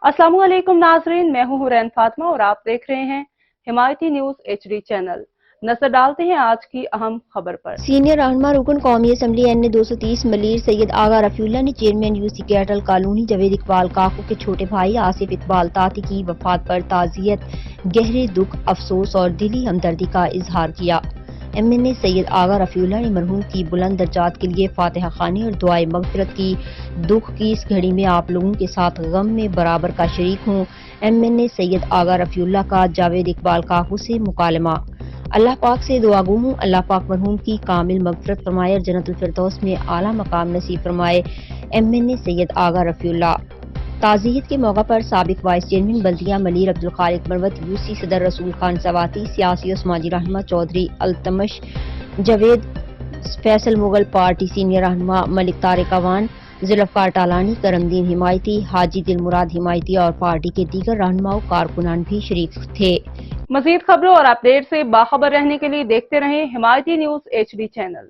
अस्सलामुअलैकुम नाजरीन, मैं हूं हुरैन फातिमा और आप देख रहे हैं हिमायती न्यूज HD चैनल। नजर डालते हैं आज की अहम खबर पर। सीनियर रहनुमा रुकन कौमी असम्बली NA 230 मलीर सैयद आगा रफीउल्लाह ने chairman UC cattle colony Javed Iqbal Kaku के छोटे भाई आसिफ इकबाल ताती की वफात पर ताज़ियत, गहरे दुख, अफसोस और दिली हमदर्दी का इजहार किया। MNA सैयद आगा रफीउल्लाह ने मरहूम की बुलंद दर्जात के लिए फातिहा खानी और दुआए मगफिरत की। दुख की इस घड़ी में आप लोगों के साथ गम में बराबर का शरीक हूँ। MNA सैयद आगा रफीउल्लाह का जावेद इकबाल काकू से मुकालमा। अल्लाह पाक से दुआ गो हूँ, अल्लाह पाक मरहूम की कामिल मगफिरत फरमाए और जन्नतुल फिरदौस में आला मकाम नसीब फरमाए। MNA सैयद आगा रफीउल्लाह। ताज़ियत के मौका पर साबिक वाइस चेयरमैन बल्दिया मलीर अब्दुल खालिक मरवत, UC सदर रसूल खान सवाती, सियासी और समाजी रहनुमा चौधरी अल्तमश जावेद, फैसल मुगल पार्टी सीनियर रहनुमा मलिक तारिक अवान, जुल्फ़कार टालानी, करमदीन हिमायती, हाजी दिलमुराद हिमायती और पार्टी के दीगर रहनुमाओं कारकुनान भी शरीक थे। मजीद खबरों और अपडेट से बाखबर रहने के लिए देखते रहें हिमायती न्यूज HD चैनल।